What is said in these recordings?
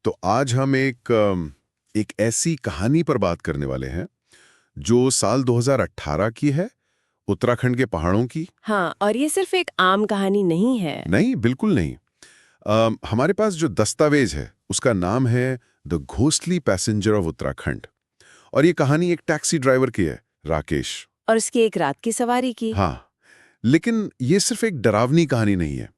तो आज हम एक ऐसी कहानी पर बात करने वाले हैं जो साल 2018 की है, उत्तराखंड के पहाड़ों की। हाँ, और ये सिर्फ एक आम कहानी नहीं है। नहीं, बिल्कुल नहीं। हमारे पास जो दस्तावेज है उसका नाम है the ghostly passenger of Uttarakhand. और ये कहानी एक टैक्सी ड्राइवर की है, राकेश। और उसकी एक रात की सवारी की। हाँ, लेकिन ये सिर्फ एक डरावनी कहानी नहीं है।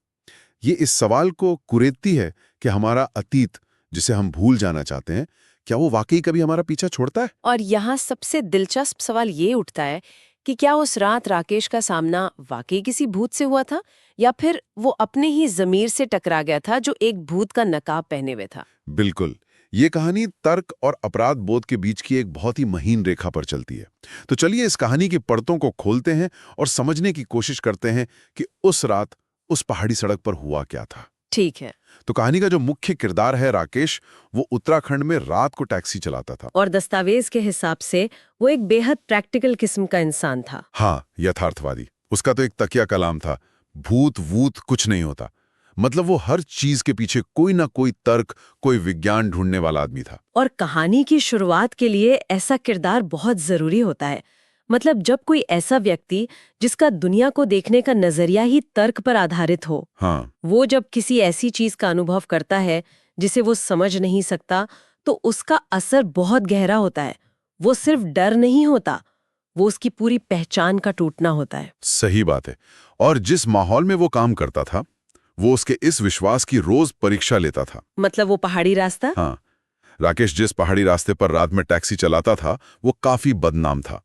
ये इस सवाल को कुरेदती है कि हमारा अतीत, जिसे हम भूल जाना चाहते हैं, क्या वो वाकई कभी हमारा पीछा छोड़ता है? और यहाँ सबसे दिलचस्प सवाल ये उठता है कि क्या उस रात राकेश का सामना वाकई किसी भूत से हुआ था, या फिर वो अपने ही जमीर से टकरा गया था जो एक भूत का नकाब पहने हुए था। बिल्कुल। ये कहानी तर्क और अपराध बोध के बीच की एक बहुत ही महीन रेखा पर चलती है। तो चलिए इस कहानी की परतों को खोलते हैं और समझने की कोशिश करते हैं कि उस रात उस पहाड़ी सड़क पर हुआ क्या था। ठीक है। तो कहानी का जो मुख्य किरदार है राकेश, वो उत्तराखंड में रात को टैक्सी चलाता था। और दस्तावेज के हिसाब से वो एक बेहद प्रैक्टिकल किस्म का इंसान था। हाँ, यथार्थवादी। उसका तो एक तकिया कलाम था, भूत वूत कुछ नहीं होता। मतलब वो हर चीज के पीछे कोई ना कोई तर्क, कोई विज्ञान ढूंढने वाला आदमी था। और कहानी की शुरुआत के लिए ऐसा किरदार बहुत जरूरी होता है। मतलब जब कोई ऐसा व्यक्ति जिसका दुनिया को देखने का नजरिया ही तर्क पर आधारित हो, हाँ, वो जब किसी ऐसी चीज का अनुभव करता है जिसे वो समझ नहीं सकता, तो उसका असर बहुत गहरा होता है। वो सिर्फ डर नहीं होता, वो उसकी पूरी पहचान का टूटना होता है। सही बात है। और जिस माहौल में वो काम करता था, वो उसके इस विश्वास की रोज परीक्षा लेता था। मतलब वो पहाड़ी रास्ता। हाँ, राकेश जिस पहाड़ी रास्ते पर रात में टैक्सी चलाता था, वो काफी बदनाम था।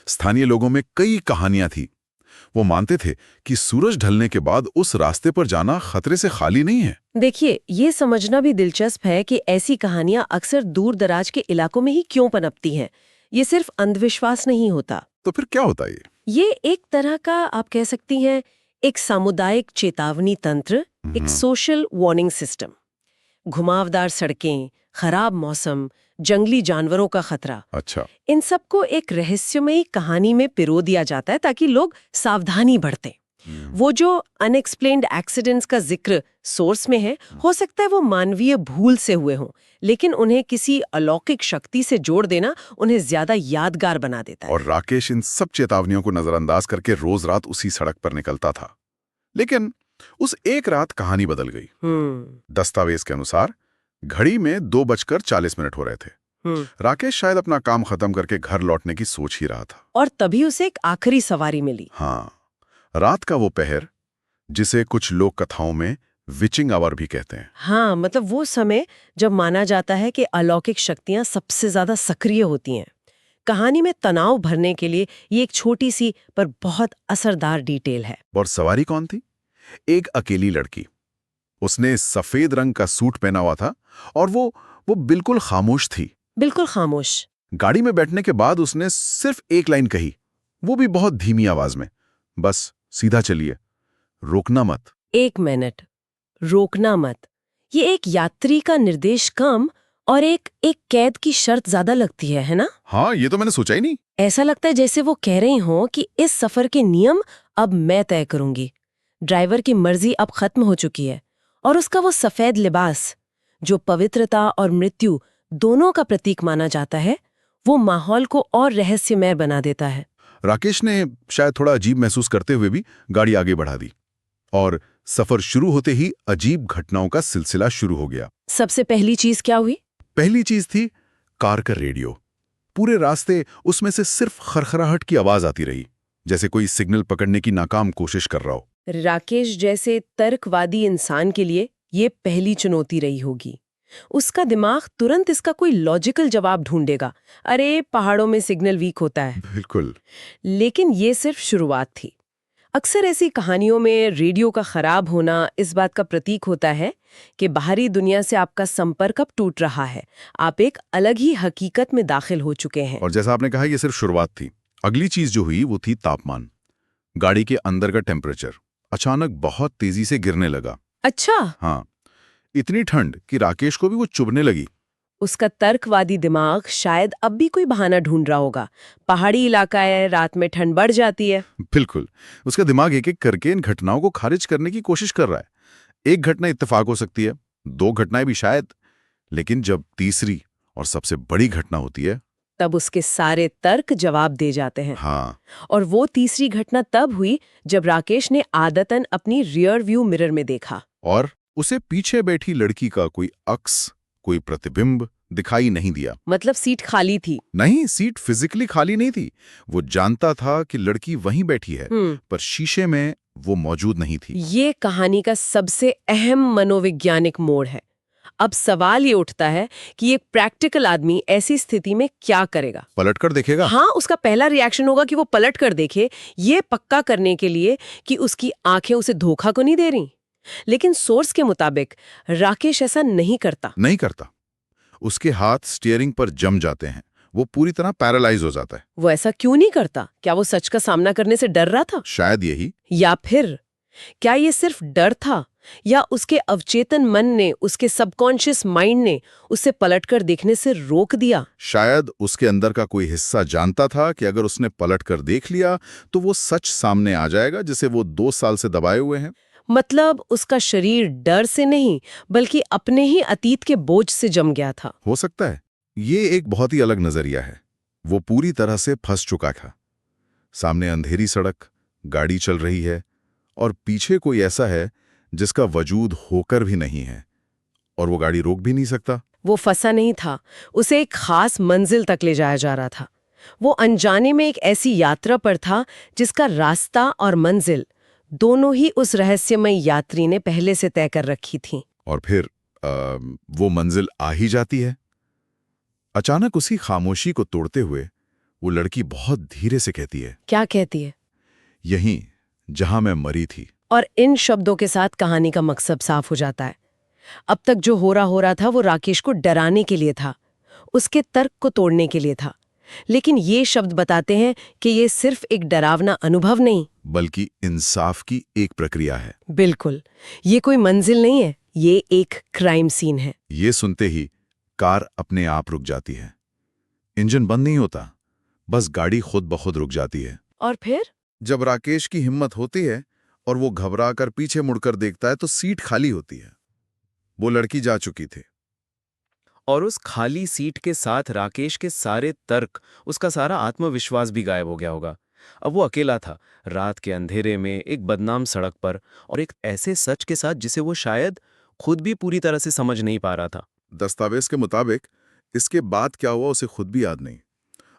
स्थानीय लोगों में कई कहानियां थी। वो मानते थे कि सूरज ढलने के बाद उस रास्ते पर जाना खतरे से खाली नहीं है। देखिए, ये समझना भी दिलचस्प है कि ऐसी कहानियां अक्सर दूर दराज के इलाकों में ही क्यों पनपती हैं। ये सिर्फ अंधविश्वास नहीं होता। तो फिर क्या होता है ये एक तरह का, आप कह सकती हैं, एक सामुदायिक चेतावनी तंत्र, एक सोशल वार्निंग सिस्टम। घुमावदार सड़कें, खराब मौसम, जंगली जानवरों का खतरा, अच्छा। इन सबको एक रहस्यमयी कहानी में पिरो दिया जाता है ताकि लोग सावधानी बरतें। वो जो अनएक्सप्लेन्ड एक्सीडेंट्स का जिक्र सोर्स में है, हो सकता है वो मानवीय भूल से हुए हों, लेकिन उन्हें किसी अलौकिक शक्ति से जोड़ देना उन्हें ज्यादा यादगार बना देता है। और राकेश इन सब चेतावनियों को नजरअंदाज करके रोज रात उसी सड़क पर निकलता था। लेकिन उस एक रात कहानी बदल गई। दस्तावेज के अनुसार घड़ी में 2:40 हो रहे थे। राकेश शायद अपना काम खत्म करके घर लौटने की सोच ही रहा था। और तभी उसे एक आखिरी सवारी मिली। हाँ, रात का वो पहर, जिसे कुछ लोक कथाओं में विचिंग आवर भी कहते हैं। हाँ, मतलब वो समय जब माना जाता है कि अलौकिक शक्तियां सबसे ज्यादा सक्रिय होती हैं। कहानी में तनाव भरने के लिए ये एक छोटी सी पर बहुत असरदार डिटेल है। और सवारी कौन थी? एक अकेली लड़की। उसने सफेद रंग का सूट पहना हुआ था और वो बिल्कुल खामोश थी। बिल्कुल खामोश। गाड़ी में बैठने के बाद उसने सिर्फ एक लाइन कही, वो भी बहुत धीमी आवाज में, बस सीधा चलिए, रोकना मत। 1 मिनट, रोकना मत। ये एक यात्री का निर्देश कम और एक कैद की शर्त ज्यादा लगती है ना? हाँ, ये तो मैंने सोचा ही नहीं। ऐसा लगता है जैसे वो कह रही हों कि इस सफर के नियम अब मैं तय करूंगी। ड्राइवर की मर्जी अब खत्म हो चुकी है। और उसका वो सफेद लिबास, जो पवित्रता और मृत्यु दोनों का प्रतीक माना जाता है, वो माहौल को और रहस्यमय बना देता है। राकेश ने शायद थोड़ा अजीब महसूस करते हुए भी गाड़ी आगे बढ़ा दी और सफर शुरू होते ही अजीब घटनाओं का सिलसिला शुरू हो गया। सबसे पहली चीज क्या हुई? पहली चीज थी कार का रेडियो। पूरे रास्ते उसमें से सिर्फ खरखराहट की आवाज आती रही, जैसे कोई सिग्नल पकड़ने की नाकाम कोशिश कर रहा हो। राकेश जैसे तर्कवादी इंसान के लिए ये पहली चुनौती रही होगी। उसका दिमाग तुरंत इसका कोई लॉजिकल जवाब ढूंढेगा, अरे पहाड़ों में सिग्नल वीक होता है। बिल्कुल। लेकिन ये सिर्फ शुरुआत थी। अक्सर ऐसी कहानियों में रेडियो का खराब होना इस बात का प्रतीक होता है कि बाहरी दुनिया से आपका संपर्क अब टूट रहा है, आप एक अलग ही हकीकत में दाखिल हो चुके हैं। और जैसा आपने कहा, ये सिर्फ शुरुआत थी। अगली चीज जो हुई वो थी तापमान। गाड़ी के अंदर का टेम्परेचर अचानक बहुत तेजी से गिरने लगा। अच्छा। हाँ, इतनी ठंड कि राकेश को भी वो चुभने लगी। उसका तर्कवादी दिमाग शायद अब भी कोई बहाना ढूंढ रहा होगा। पहाड़ी इलाका है, रात में ठंड बढ़ जाती है। बिल्कुल। उसका दिमाग एक एक करके इन घटनाओं को खारिज करने की कोशिश कर रहा है। एक घटना इत्तेफाक हो सकती है, 2 घटनाएं भी शायद, लेकिन जब तीसरी और सबसे बड़ी घटना होती है, तब उसके सारे तर्क जवाब दे जाते हैं। हाँ, और वो तीसरी घटना तब हुई जब राकेश ने आदतन अपनी रियर व्यू मिरर में देखा। और उसे पीछे बैठी लड़की का कोई अक्स, कोई प्रतिबिंब दिखाई नहीं दिया। मतलब सीट खाली थी। नहीं, सीट फिजिकली खाली नहीं थी। वो जानता था कि लड़की वहीं बैठी है, पर शीशे में वो मौजूद नहीं थी। ये कहानी का सबसे अहम मनोवैज्ञानिक मोड़ है। अब सवाल ये उठता है कि एक प्रैक्टिकल आदमी ऐसी स्थिति में क्या करेगा? पलट कर देखेगा? हाँ, उसका पहला रिएक्शन होगा कि वो पलट कर देखे, ये पक्का करने के लिए कि उसकी आंखें उसे धोखा को नहीं दे रही। लेकिन सोर्स के मुताबिक राकेश ऐसा नहीं करता। नहीं करता। उसके हाथ स्टीयरिंग पर जम जाते हैं, वो पूरी तरह पैरालाइज हो जाता है। वो ऐसा क्यों नहीं करता? क्या वो सच का सामना करने से डर रहा था? शायद यही। या फिर क्या ये सिर्फ डर था, या उसके अवचेतन मन ने, उसके सबकॉन्शियस माइंड ने उसे पलटकर देखने से रोक दिया? शायद उसके अंदर का कोई हिस्सा जानता था कि अगर उसने पलटकर देख लिया तो वो सच सामने आ जाएगा, जिसे वो 2 साल से दबाए हुए हैं। मतलब उसका शरीर डर से नहीं, बल्कि अपने ही अतीत के बोझ से जम गया था। हो सकता है। ये एक बहुत ही अलग नजरिया है। वो पूरी तरह से फंस चुका था। सामने अंधेरी सड़क, गाड़ी चल रही है, और पीछे कोई ऐसा है जिसका वजूद होकर भी नहीं है, और वो गाड़ी रोक भी नहीं सकता। वो फंसा नहीं था, उसे एक खास मंजिल तक ले जाया जा रहा था। वो अनजाने में एक ऐसी यात्रा पर था जिसका रास्ता और मंजिल दोनों ही उस रहस्यमय यात्री ने पहले से तय कर रखी थी। और फिर वो मंजिल आ ही जाती है। अचानक उसी खामोशी को तोड़ते हुए वो लड़की बहुत धीरे से कहती है, क्या कहती है? यहीं जहां मैं मरी थी। और इन शब्दों के साथ कहानी का मकसद साफ हो जाता है। अब तक जो हो रहा था वो राकेश को डराने के लिए था, उसके तर्क को तोड़ने के लिए था। लेकिन ये शब्द बताते हैं कि ये सिर्फ एक डरावना अनुभव नहीं, बल्कि इंसाफ की एक प्रक्रिया है। बिल्कुल, ये कोई मंजिल नहीं है, ये एक क्राइम सीन है। ये सुनते ही कार अपने आप रुक जाती है। इंजन बंद नहीं होता, बस गाड़ी खुद ब खुद रुक जाती है। और फिर जब राकेश की हिम्मत होती है और वो घबराकर पीछे मुड़कर देखता है तो सीट खाली होती है। वो लड़की जा चुकी थी। और उस खाली सीट के साथ राकेश के सारे तर्क, उसका सारा आत्मविश्वास भी गायब हो गया होगा। अब वो अकेला था, रात के अंधेरे में, एक बदनाम सड़क पर, और एक ऐसे सच के साथ जिसे वो शायद खुद भी पूरी तरह से समझ नहीं पा रहा था। दस्तावेज के मुताबिक इसके बाद क्या हुआ उसे खुद भी याद नहीं।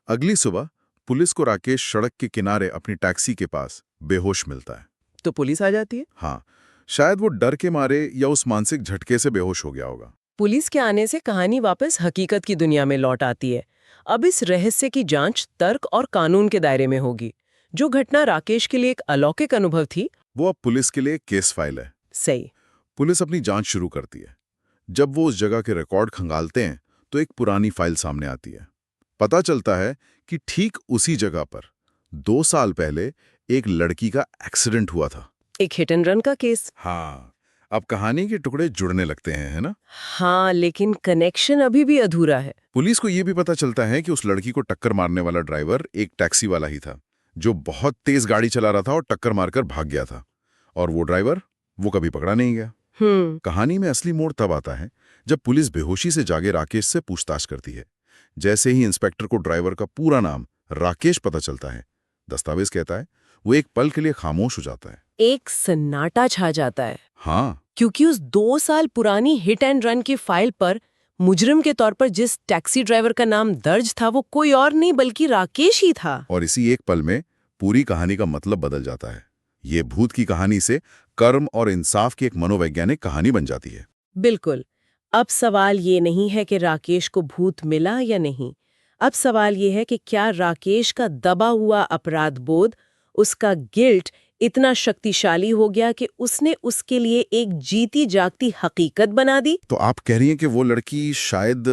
अगली सुबह पुलिस को राकेश सड़क के किनारे अपनी टैक्सी के पास बेहोश मिलता है। तो पुलिस आ जाती है। हाँ, शायद वो डर के मारे या उस मानसिक झटके से बेहोश हो गया होगा। पुलिस के आने से कहानी वापस हकीकत की दुनिया में लौट आती है। अब इस रहस्य की जांच तर्क और कानून के दायरे में होगी। जो घटना राकेश के लिए एक अलौकिक अनुभव थी, वो अब पुलिस के लिए केस फाइल है। सही। पुलिस अपनी जांच शुरू करती है। जब वो उस जगह के रिकॉर्ड खंगालते हैं तो एक पुरानी फाइल सामने आती है। पता चलता है कि ठीक उसी जगह पर 2 साल पहले एक लड़की का एक्सीडेंट हुआ था। एक हिट एंड रन का केस। हाँ, अब कहानी के टुकड़े जुड़ने लगते हैं, है ना? हाँ, लेकिन कनेक्शन अभी भी अधूरा है। पुलिस को यह भी पता चलता है कि उस लड़की को टक्कर मारने वाला ड्राइवर एक टैक्सी वाला ही था, जो बहुत तेज गाड़ी चला रहा था और टक्कर मारकर भाग गया था। और वो ड्राइवर, वो कभी पकड़ा नहीं गया। कहानी में असली मोड़ तब आता है जब पुलिस बेहोशी से जागे राकेश से पूछताछ करती है। जैसे ही इंस्पेक्टर को ड्राइवर का पूरा नाम राकेश पता चलता है, दस्तावेज कहता है, वो एक पल के लिए खामोश हो जाता है। एक सन्नाटा छा जाता है। हाँ, क्योंकि उस 2 साल पुरानी हिट एंड रन की फाइल पर मुजरिम के तौर पर जिस टैक्सी ड्राइवर का नाम दर्ज था वो कोई और नहीं बल्कि राकेश ही था। और इसी एक पल में पूरी कहानी का मतलब बदल जाता है। ये भूत की कहानी से कर्म और इंसाफ की एक मनोवैज्ञानिक कहानी बन जाती है। बिल्कुल। अब सवाल ये नहीं है कि राकेश को भूत मिला या नहीं। अब सवाल ये है कि क्या राकेश का दबा हुआ अपराध बोध, उसका गिल्ट इतना शक्तिशाली हो गया कि उसने उसके लिए एक जीती जागती हकीकत बना दी? तो आप कह रही हैं कि वो लड़की शायद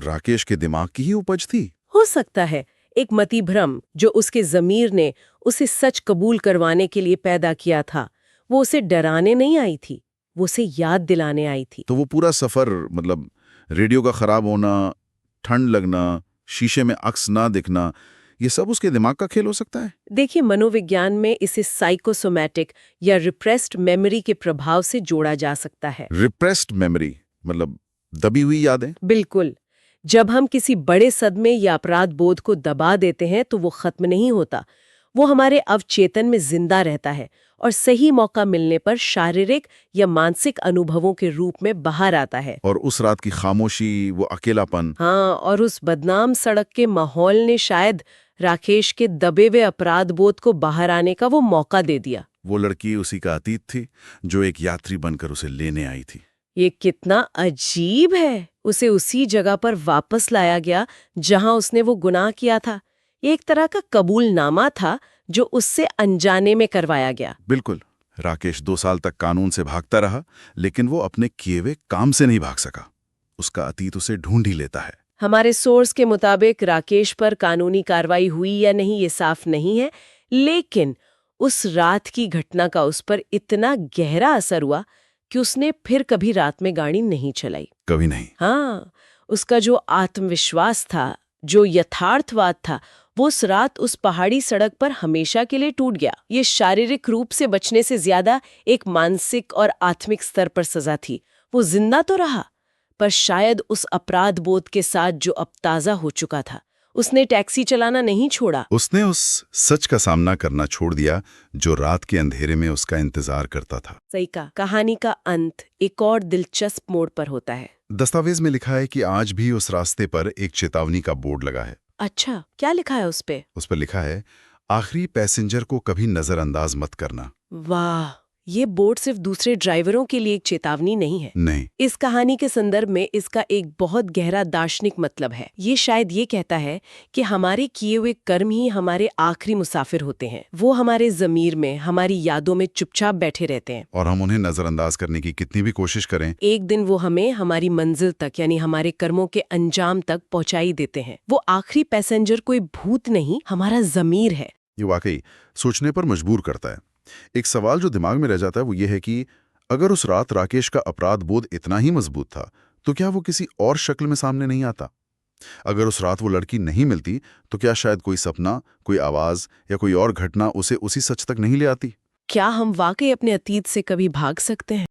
राकेश के दिमाग की ही उपज थी? हो सकता है, एक मति भ्रम जो उसके ज़मीर ने उसे सच कबूल करवाने के लिए पैदा किया था। वो उसे डराने नहीं आई थी, वो उसे याद दिलाने आई थी। तो वो पूरा सफर, मतलब रेडियो का खराब होना, ठंड लगना, शीशे में अक्स ना दिखना, ये सब उसके दिमाग का खेल हो सकता है। देखिए, मनोविज्ञान में इसे साइकोसोमैटिक या रिप्रेस्ड मेमोरी के प्रभाव से जोड़ा जा सकता है। रिप्रेस्ड मेमोरी मतलब दबी हुई यादें। बिल्कुल। जब हम किसी बड़े सदमे या अपराध बोध को दबा देते हैं तो वो खत्म नहीं होता, वो हमारे अवचेतन में जिंदा रहता है और सही मौका मिलने पर शारीरिक या मानसिक अनुभवों के रूप में बाहर आता है। और उस रात की खामोशी, वो अकेलापन। हाँ, और उस बदनाम सड़क के माहौल ने शायद राकेश के दबे हुए अपराध बोध को बाहर आने का वो मौका दे दिया। वो लड़की उसी का अतीत थी जो एक यात्री बनकर उसे लेने आई थी। ये कितना अजीब है। उसे उसी जगह पर वापस लाया गया जहां उसने वो गुनाह किया था। एक तरह का कबूलनामा था जो उससे अनजाने में करवाया गया। बिल्कुल। राकेश 2 साल तक कानून से भागता रहा, लेकिन वो अपने किए हुए काम से नहीं भाग सका। उसका अतीत उसे ढूंढ ही लेता है। हमारे सोर्स के मुताबिक राकेश पर कानूनी कार्रवाई हुई या नहीं ये साफ नहीं है, लेकिन उस रात की घटना का उस पर इतना गहरा असर हुआ कि उसने फिर कभी रात में गाड़ी नहीं चलाई। कभी नहीं। हाँ, उसका जो आत्मविश्वास था, जो यथार्थवाद था, वो उस रात उस पहाड़ी सड़क पर हमेशा के लिए टूट गया। ये शारीरिक रूप से बचने से ज्यादा एक मानसिक और आत्मिक स्तर पर सजा थी। वो जिंदा तो रहा, पर शायद उस अपराध बोध के साथ जो अब ताजा हो चुका था। उसने टैक्सी चलाना नहीं छोड़ा। उसने उस सच का सामना करना छोड़ दिया जो रात के अंधेरे में उसका इंतजार करता था। सही कहा। कहानी का अंत एक और दिलचस्प मोड़ पर होता है। दस्तावेज में लिखा है कि आज भी उस रास्ते पर एक चेतावनी का बोर्ड लगा है। अच्छा, क्या लिखा है उस पे? उस पर लिखा है, आखिरी पैसेंजर को कभी नजरअंदाज मत करना। वाह, ये बोर्ड सिर्फ दूसरे ड्राइवरों के लिए एक चेतावनी नहीं है। नहीं। इस कहानी के संदर्भ में इसका एक बहुत गहरा दार्शनिक मतलब है। ये शायद ये कहता है कि हमारे किए हुए कर्म ही हमारे आखिरी मुसाफिर होते हैं। वो हमारे ज़मीर में, हमारी यादों में चुपचाप बैठे रहते हैं, और हम उन्हें नजरअंदाज करने की कितनी भी कोशिश करें, एक दिन वो हमें हमारी मंजिल तक यानी हमारे कर्मों के अंजाम तक पहुंचा ही देते हैं। वो आखिरी पैसेंजर कोई भूत नहीं, हमारा ज़मीर है। ये वाकई सोचने पर मजबूर करता है। एक सवाल जो दिमाग में रह जाता है वो ये है कि अगर उस रात राकेश का अपराध बोध इतना ही मजबूत था, तो क्या वो किसी और शक्ल में सामने नहीं आता? अगर उस रात वो लड़की नहीं मिलती, तो क्या शायद कोई सपना, कोई आवाज या कोई और घटना उसे उसी सच तक नहीं ले आती? क्या हम वाकई अपने अतीत से कभी भाग सकते हैं?